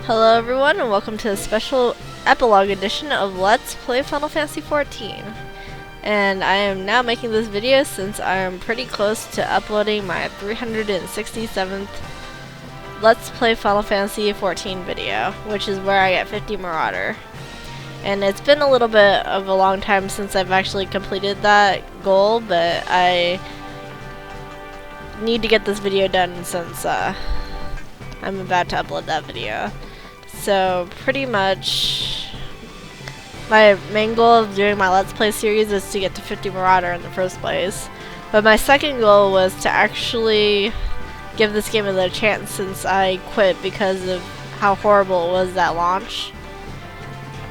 Hello everyone and welcome to a special Epilogue edition of Let's Play Final Fantasy XIV. And I am now making this video since I am pretty close to uploading my 367th Let's Play Final Fantasy XIV video, which is where I get 50 Marauder. And it's been a little bit of a long time since I've actually completed that goal, but I need to get this video done since I'm about to upload that video. So pretty much my main goal of doing my Let's Play series is to get to 50 Marauder in the first place. But my second goal was to actually give this game another chance since I quit because of how horrible it was at launch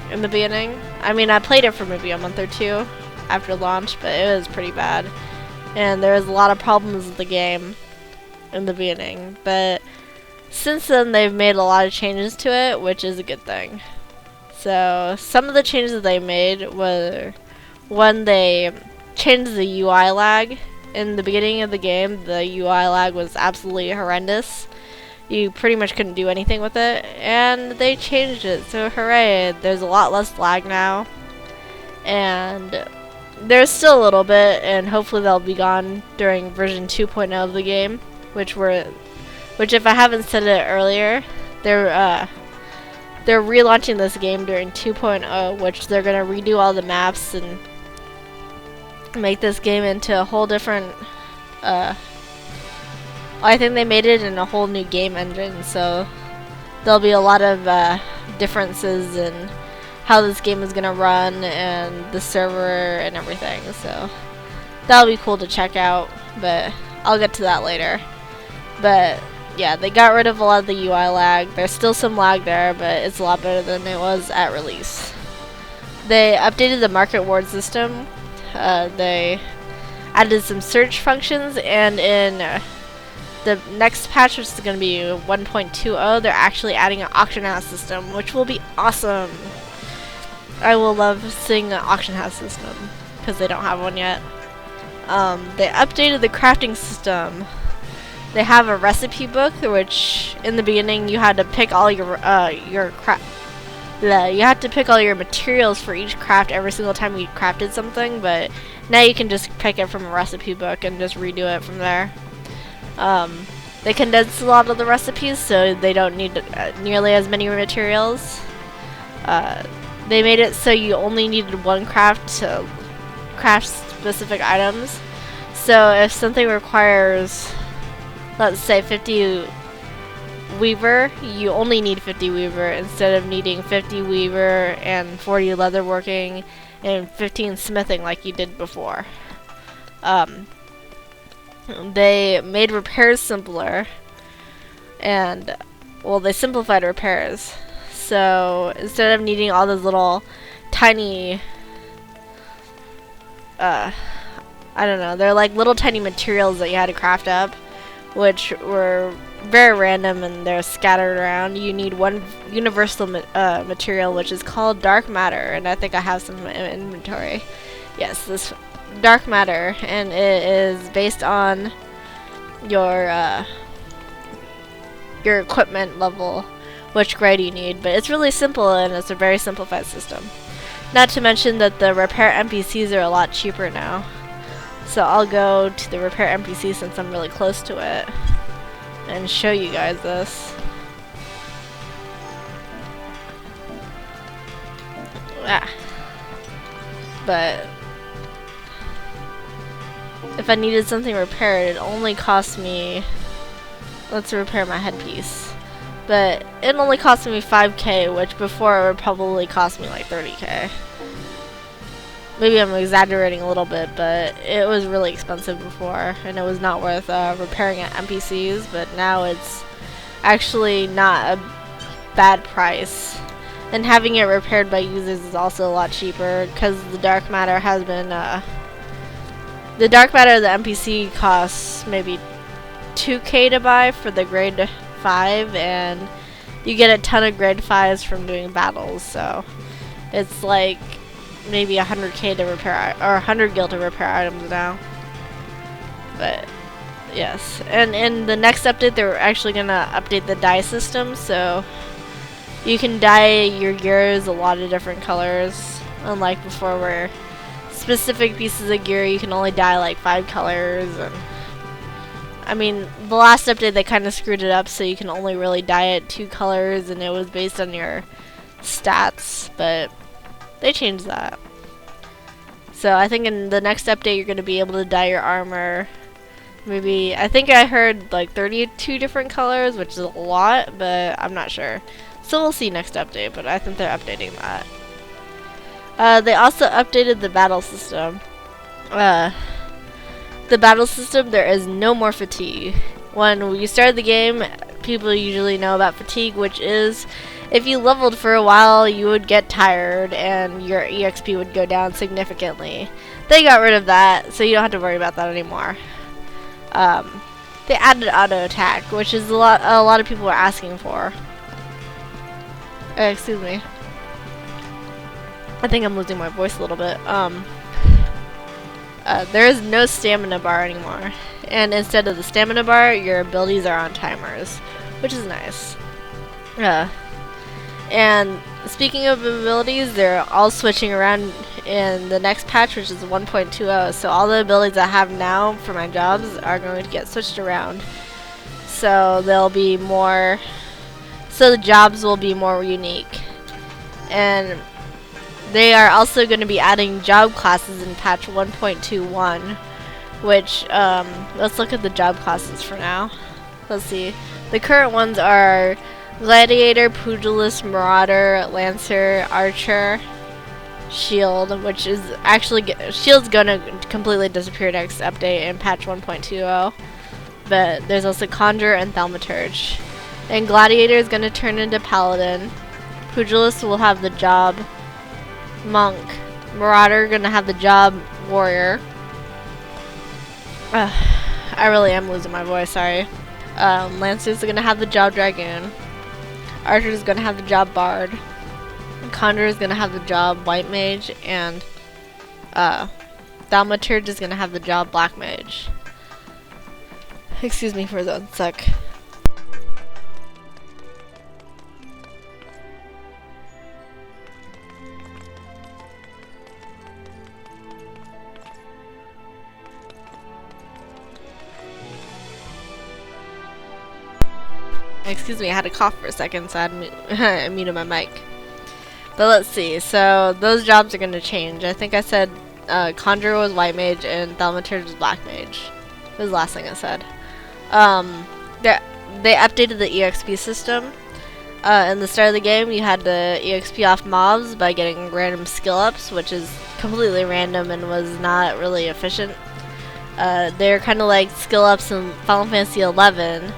in the beginning. I mean, I played it for maybe a month or two after launch, but it was pretty bad. And there was a lot of problems with the game in the beginning. But since then, they've made a lot of changes to it, which is a good thing. So, some of the changes that they made were when they changed the UI lag. In the beginning of the game, the UI lag was absolutely horrendous. You pretty much couldn't do anything with it, and they changed it, so hooray, there's a lot less lag now. And there's still a little bit, and hopefully they'll be gone during version 2.0 of the game, which if I haven't said it earlier, they're relaunching this game during 2.0, which they're gonna redo all the maps and make this game into a whole different. I think they made it in a whole new game engine, so there'll be a lot of differences in how this game is gonna run and the server and everything. So that'll be cool to check out, but I'll get to that later. But yeah, they got rid of a lot of the UI lag. There's still some lag there, but it's a lot better than it was at release. They updated the market reward system. They added some search functions, and in the next patch, which is going to be 1.20, they're actually adding an auction house system, which will be awesome. I will love seeing an auction house system, because they don't have one yet. They updated the crafting system. They have a recipe book, which in the beginning you had to pick all you had to pick all your materials for each craft every single time you crafted something, but now you can just pick it from a recipe book and just redo it from there. They condensed a lot of the recipes, so they don't need nearly as many materials. They made it so you only needed one craft to craft specific items. So if something requires, let's say 50 weaver, you only need 50 weaver instead of needing 50 weaver and 40 leatherworking and 15 smithing like you did before. They made repairs simpler, and well, they simplified repairs. So instead of needing all those little tiny I don't know, they're like little tiny materials that you had to craft up, which were very random and they're scattered around. You need one universal material, which is called dark matter, and I think I have some in inventory. Yes, this dark matter, and it is based on your equipment level, which grade you need, but it's really simple and it's a very simplified system. Not to mention that the repair NPCs are a lot cheaper now. So I'll go to the repair NPC since I'm really close to it and show you guys this. But if I needed something repaired, it only cost me, let's repair my headpiece, but it only cost me 5k, which before it would probably cost me like 30k. Maybe I'm exaggerating a little bit, but it was really expensive before, and it was not worth repairing at NPCs, but now it's actually not a bad price. And having it repaired by users is also a lot cheaper, because the dark matter has been, the dark matter of the NPC costs maybe 2k to buy for the grade 5, and you get a ton of grade 5s from doing battles, so it's like maybe 100k to repair, or 100 gil to repair items now. But yes, and in the next update they're actually gonna update the die system, so You can dye your gears a lot of different colors, unlike before where specific pieces of gear you can only dye like 5 colors. And I mean, the last update they kind of screwed it up so you can only really dye it 2 colors, and it was based on your stats, but they changed that. So I think in the next update you're going to be able to dye your armor. Maybe, I think I heard like 32 different colors, which is a lot, but I'm not sure. So we'll see next update, but I think they're updating that. They also updated the battle system. The battle system, there is no more fatigue. When you start the game, people usually know about fatigue, which is if you leveled for a while, you would get tired and your EXP would go down significantly. They got rid of that, so you don't have to worry about that anymore. They added auto attack, which is a lot of people were asking for. Excuse me. I think I'm losing my voice a little bit. There is no stamina bar anymore, and instead of the stamina bar, your abilities are on timers, which is nice. And speaking of abilities, they're all switching around in the next patch, which is 1.20. So all the abilities I have now for my jobs are going to get switched around. So they'll be more. So the jobs will be more unique, and they are also going to be adding job classes in patch 1.21, which, let's look at the job classes for now. Let's see. The current ones are Gladiator, Pugilist, Marauder, Lancer, Archer, Shield, which is actually, Shield's going to completely disappear next update in patch 1.20, but there's also Conjurer and Thaumaturge. And Gladiator is going to turn into Paladin. Pugilist will have the job Monk. Marauder going to have the job Warrior. I really am losing my voice, sorry. Lancer's going to have the job Dragoon. Archer is going to have the job Bard. Conjurer is going to have the job White Mage. And Thaumaturge is going to have the job Black Mage. Excuse me for 1 sec. Excuse me, I had to cough for a second, so I muted my mic. But let's see, so those jobs are going to change. I think I said Conjurer was White Mage and Thaumaturge was Black Mage. That was the last thing I said. They updated the EXP system. In the start of the game, you had to EXP off mobs by getting random skill ups, which is completely random and was not really efficient. They're kind of like skill ups in Final Fantasy XI.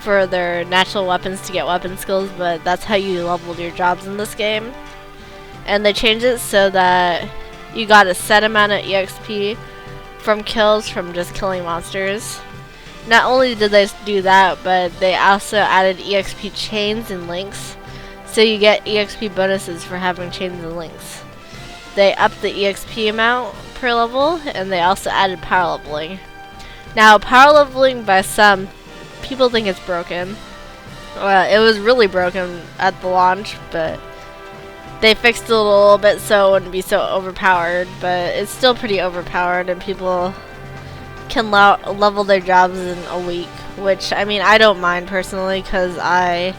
For their natural weapons to get weapon skills, but that's how you leveled your jobs in this game. And they changed it so that you got a set amount of EXP from kills from just killing monsters. Not only did they do that, but they also added EXP chains and links, so you get EXP bonuses for having chains and links. They upped the EXP amount per level, and they also added power leveling. Now, power leveling by some people think it's broken. It was really broken at the launch, but they fixed it a little bit so it wouldn't be so overpowered, but it's still pretty overpowered, and people can level their jobs in a week, which, I mean, I don't mind personally, because I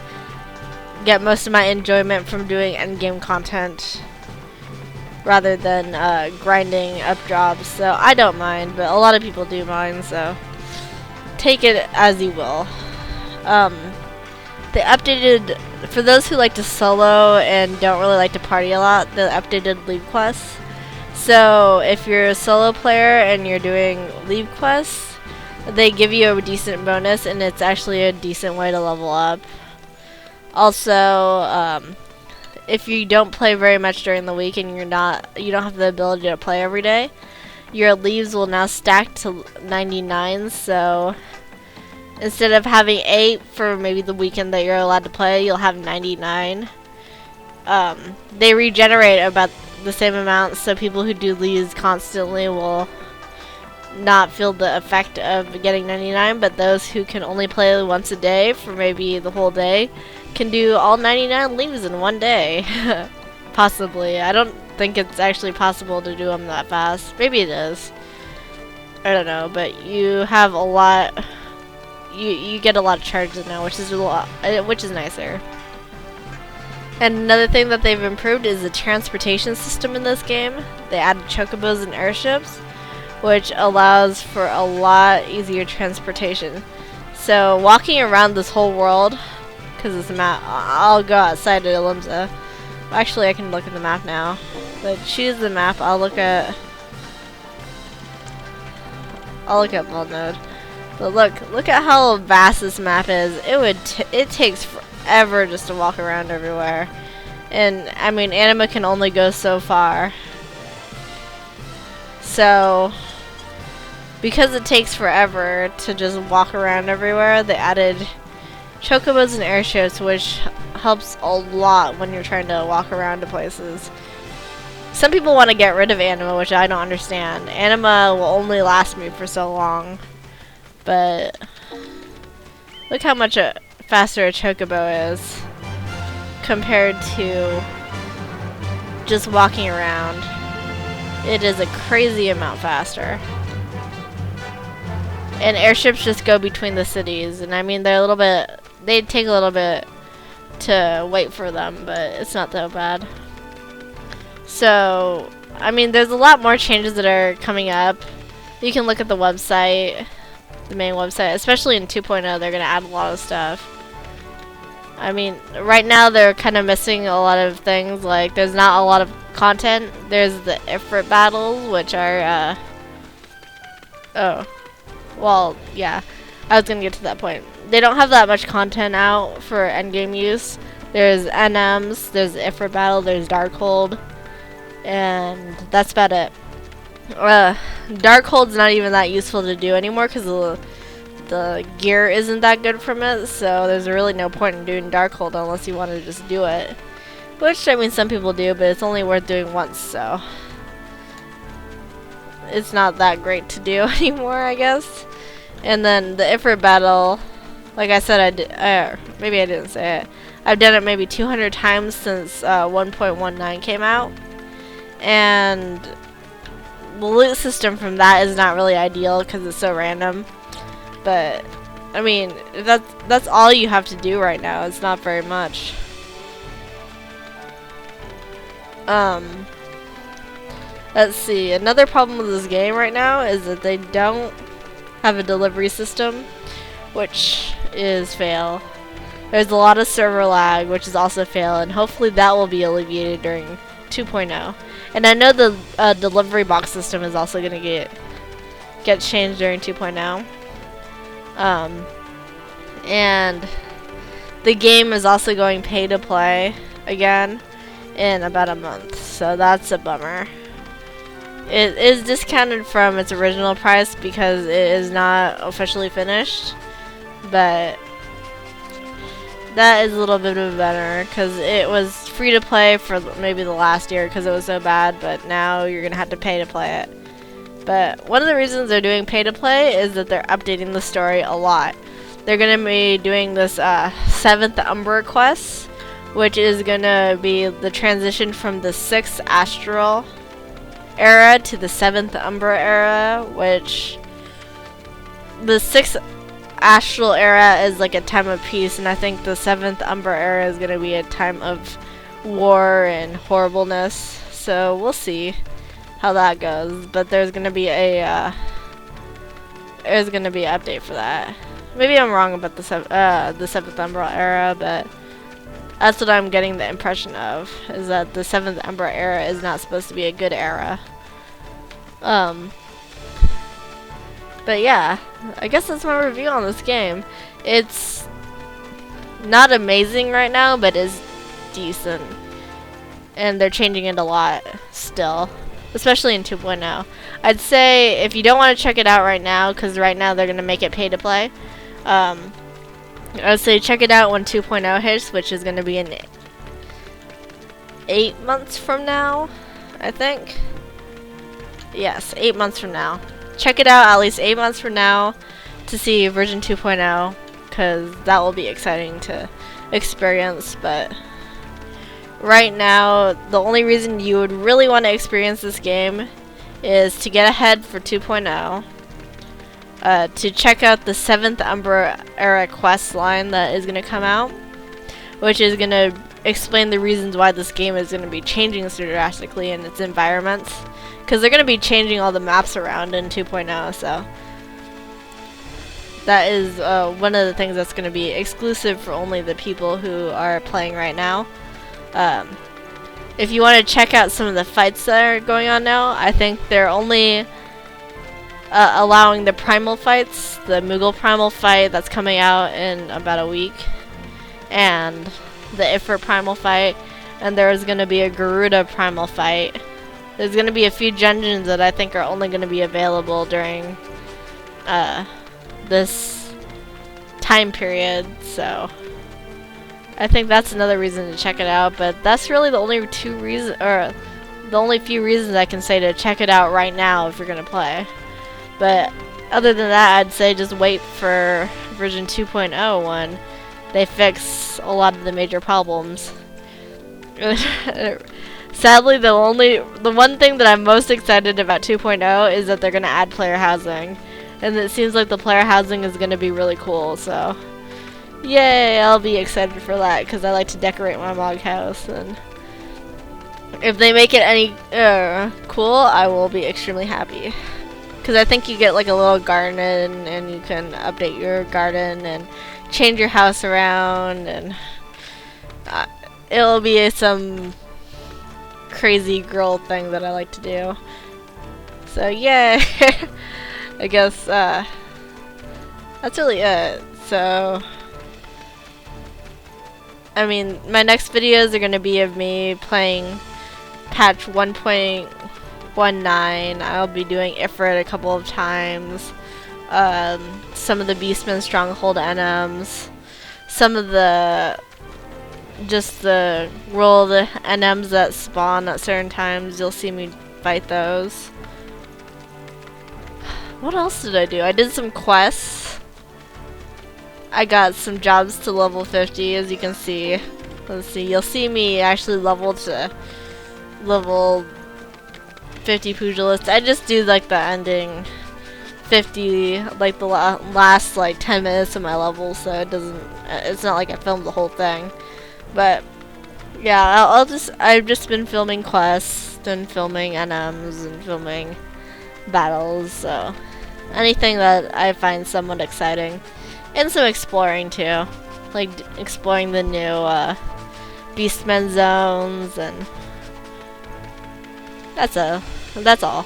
get most of my enjoyment from doing endgame content rather than grinding up jobs, so I don't mind, but a lot of people do mind, so take it as you will. They updated, for those who like to solo and don't really like to party a lot, they updated leave quests. So if you're a solo player and you're doing leave quests, they give you a decent bonus, and it's actually a decent way to level up. Also, if you don't play very much during the week and you don't have the ability to play every day, your leaves will now stack to 99, so instead of having 8 for maybe the weekend that you're allowed to play, you'll have 99. They regenerate about the same amount, so people who do leaves constantly will not feel the effect of getting 99, but those who can only play once a day for maybe the whole day, can do all 99 leaves in one day. Possibly. I don't think it's actually possible to do them that fast. Maybe it is. I don't know, but you have a lot. You get a lot of charges now, which is nicer. And another thing that they've improved is the transportation system in this game. They added chocobos and airships, which allows for a lot easier transportation. So walking around this whole world, because it's a map, I'll go outside to Limsa. Actually, I can look at the map now. But choose the map. I'll look at Ball Node. But look at how vast this map is. It takes forever just to walk around everywhere. And I mean, Anima can only go so far. So because it takes forever to just walk around everywhere, they added chocobos and airships, which helps a lot when you're trying to walk around to places. Some people want to get rid of Anima, which I don't understand. Anima will only last me for so long. But look how much faster a chocobo is compared to just walking around. It is a crazy amount faster. And airships just go between the cities, and I mean they take a little bit to wait for them, but it's not that bad. So I mean, there's a lot more changes that are coming up. You can look at the website, the main website, especially in 2.0. They're gonna add a lot of stuff. I mean, right now they're kind of missing a lot of things. Like, there's not a lot of content. There's the Ifrit battles, which are oh, well, yeah, I was gonna get to that point. They don't have that much content out for endgame use. There's NMs, there's the Ifrit battle, there's Darkhold, and that's about it. Darkhold's not even that useful to do anymore because the gear isn't that good from it, so there's really no point in doing Darkhold unless you want to just do it. Which, I mean, some people do, but it's only worth doing once, so it's not that great to do anymore, I guess. And then the Ifrit battle, like I said, maybe I didn't say it. I've done it maybe 200 times since 1.19 came out, and the loot system from that is not really ideal because it's so random. But I mean, that's all you have to do right now. It's not very much. Let's see. Another problem with this game right now is that they don't have a delivery system, which is fail. There's a lot of server lag, which is also fail, and hopefully that will be alleviated during 2.0. And I know the delivery box system is also going to get changed during 2.0. And the game is also going pay to play again in about a month, so that's a bummer. It is discounted from its original price because it is not officially finished, but that is a little bit of better because it was free to play for maybe the last year because it was so bad, but now you're gonna have to pay to play it. But one of the reasons they're doing pay to play is that they're updating the story a lot. They're gonna be doing this 7th Umbra quest, which is gonna be the transition from the 6th Astral era to the 7th Umbra era, which the 6th Astral era is like a time of peace, and I think the 7th Umbra era is gonna be a time of war and horribleness. So we'll see how that goes. But there's gonna be an update for that. Maybe I'm wrong about the 7th Umbra era, but that's what I'm getting the impression of, is that the 7th Umbra era is not supposed to be a good era. But yeah, I guess that's my review on this game. It's not amazing right now, but it's decent. And they're changing it a lot still, especially in 2.0. I'd say if you don't want to check it out right now, because right now they're going to make it pay to play, I'd say check it out when 2.0 hits, which is going to be in 8 months from now, I think. Yes, 8 months from now. Check it out at least 8 months from now to see version 2.0, because that will be exciting to experience, but right now the only reason you would really want to experience this game is to get ahead for 2.0, to check out the 7th Umber era quest line that is going to come out, which is going to explain the reasons why this game is going to be changing so drastically in its environments, because they're going to be changing all the maps around in 2.0, so that is one of the things that's going to be exclusive for only the people who are playing right now. If you want to check out some of the fights that are going on now, I think they're only allowing the primal fights, the Moogle primal fight that's coming out in about a week, and the Ifrit primal fight, and there's going to be a Garuda primal fight. There's going to be a few dungeons that I think are only going to be available during this time period, so I think that's another reason to check it out. But that's really the only few reasons I can say to check it out right now if you're going to play. But other than that, I'd say just wait for version 2.0 when they fix a lot of the major problems. Sadly, the one thing that I'm most excited about 2.0 is that they're going to add player housing. And it seems like the player housing is going to be really cool, so yay, I'll be excited for that, because I like to decorate my log house, and if they make it any cool, I will be extremely happy. Because I think you get like a little garden, and you can update your garden and change your house around, and it'll be some crazy girl thing that I like to do. So yeah, I guess that's really it. So I mean, my next videos are going to be of me playing patch 1.19. I'll be doing Ifrit a couple of times. Some of the Beastmen Stronghold NMs. Some of the world NMs that spawn at certain times. You'll see me fight those. What else did I do? I did some quests. I got some jobs to level 50, as you can see. Let's see, you'll see me actually level to level 50 pugilist. I just do like the ending 50, like the last like 10 minutes of my level, so it's not like I filmed the whole thing. But yeah, I've just been filming quests and filming NMs and filming battles, so anything that I find somewhat exciting. And some exploring too, like exploring the new Beastmen zones, and that's all.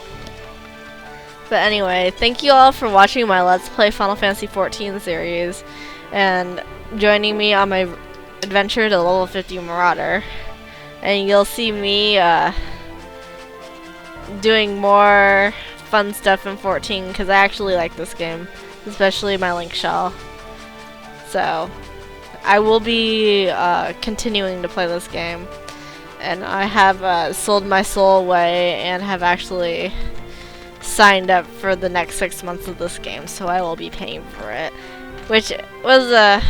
But anyway, thank you all for watching my Let's Play Final Fantasy XIV series, and joining me on my adventure to level 50 Marauder. And you'll see me doing more fun stuff in 14, because I actually like this game, especially my Link Shell. So I will be continuing to play this game, and I have sold my soul away and have actually signed up for the next 6 months of this game, so I will be paying for it, which was it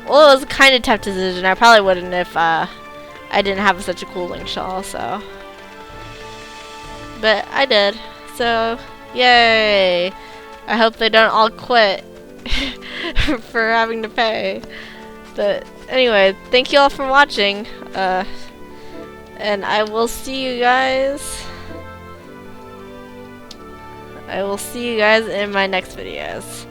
was a kind of tough decision. I probably wouldn't if I didn't have such a cool Link Shell, so, but I did, so yay. I hope they don't all quit for having to pay. But anyway, thank you all for watching, and I will see you guys in my next videos.